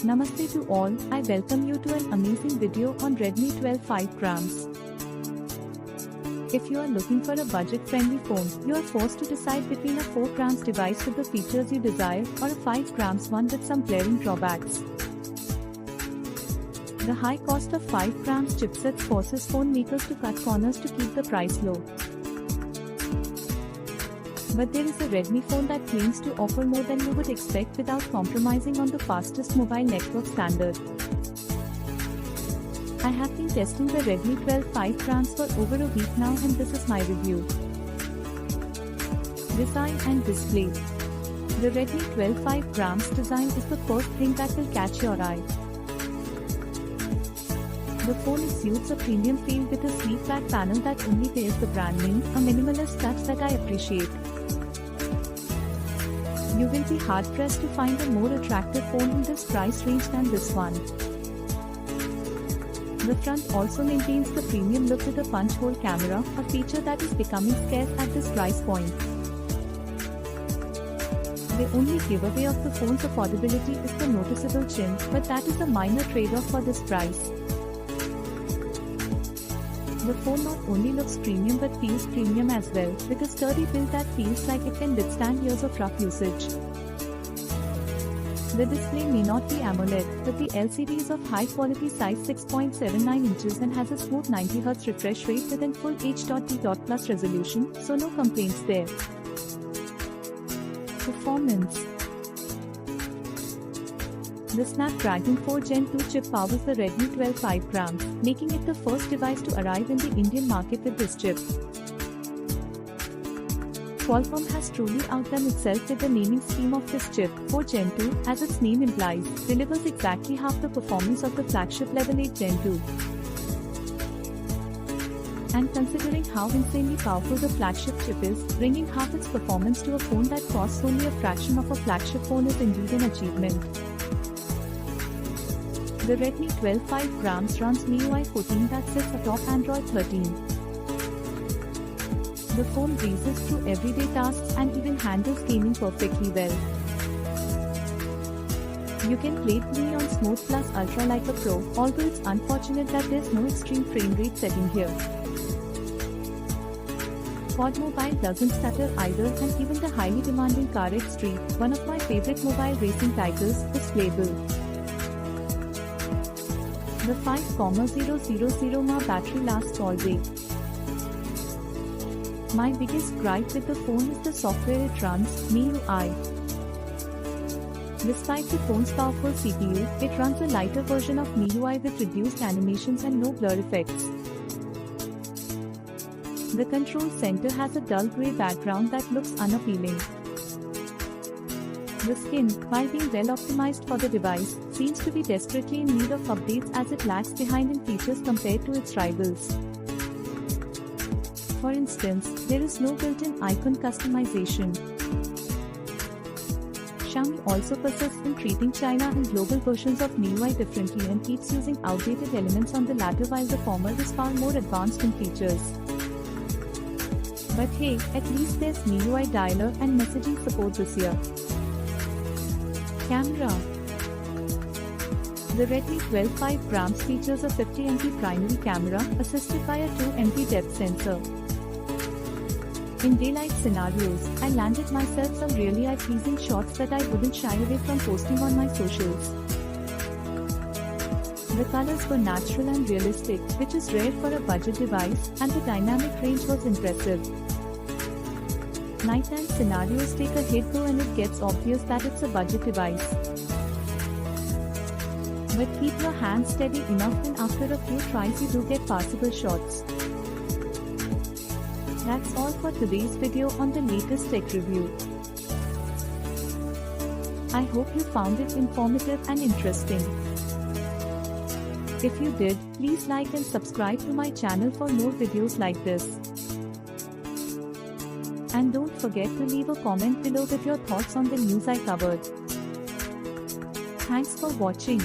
Namaste to all, I welcome you to an amazing video on Redmi 12 5 grams. If you are looking for a budget-friendly phone, you are forced to decide between a 4 grams device with the features you desire or a 5 grams one with some glaring drawbacks. The high cost of 5 grams chipsets forces phone makers to cut corners to keep the price low. But there is a Redmi phone that claims to offer more than you would expect without compromising on the fastest mobile network standard. I have been testing the Redmi 12 5 grams for over a week now, and this is my review. Design and display. The Redmi 12 5 grams design is the first thing that will catch your eye. The phone exudes a premium feel with a sleek back panel that only bears the brand name, a minimalist touch that I appreciate. You will be hard-pressed to find a more attractive phone in this price range than this one. The front also maintains the premium look with a punch-hole camera, a feature that is becoming scarce at this price point. The only giveaway of the phone's affordability is the noticeable chin, but that is a minor trade-off for this price. The phone not only looks premium but feels premium as well, with a sturdy build that feels like it can withstand years of rough usage. The display may not be AMOLED, but the LCD is of high-quality size 6.79 inches and has a smooth 90Hz refresh rate within full HD++ resolution, so no complaints there. Performance. The Snapdragon 4 Gen 2 chip powers the Redmi 12 5 grams, making it the first device to arrive in the Indian market with this chip. Qualcomm has truly outdone itself with the naming scheme of this chip. 4 Gen 2, as its name implies, delivers exactly half the performance of the flagship level 8 Gen 2. And considering how insanely powerful the flagship chip is, bringing half its performance to a phone that costs only a fraction of a flagship phone is indeed an achievement. The Redmi 12 5 grams runs MIUI 14 that sits atop Android 13. The phone breezes through everyday tasks and even handles gaming perfectly well. You can play Redmi on Smooth Plus Ultra like a pro, although it's unfortunate that there's no extreme frame rate setting here. Quad Mobile doesn't stutter either, and even the highly demanding Car X3, one of my favorite mobile racing titles, is playable. The 5,000 mAh battery lasts all day. My biggest gripe with the phone is the software it runs, MIUI. Despite the phone's powerful CPU, it runs a lighter version of MIUI with reduced animations and no blur effects. The control center has a dull grey background that looks unappealing. The skin, while being well optimized for the device, seems to be desperately in need of updates as it lags behind in features compared to its rivals. For instance, there is no built-in icon customization. Xiaomi also persists in treating China and global versions of MIUI differently and keeps using outdated elements on the latter while the former is far more advanced in features. But hey, at least there's MIUI dialer and messaging support this year. Camera. The Redmi 12 5 grams features a 50MP primary camera, assisted by a 2MP depth sensor. In daylight scenarios, I landed myself some really eye-pleasing shots that I wouldn't shy away from posting on my socials. The colors were natural and realistic, which is rare for a budget device, and the dynamic range was impressive. Nighttime scenarios take a hit though, and it gets obvious that it's a budget device. But keep your hands steady enough, and after a few tries you do get passable shots. That's all for today's video on the latest tech review. I hope you found it informative and interesting. If you did, please like and subscribe to my channel for more videos like this. And don't forget to leave a comment below with your thoughts on the news I covered. Thanks for watching.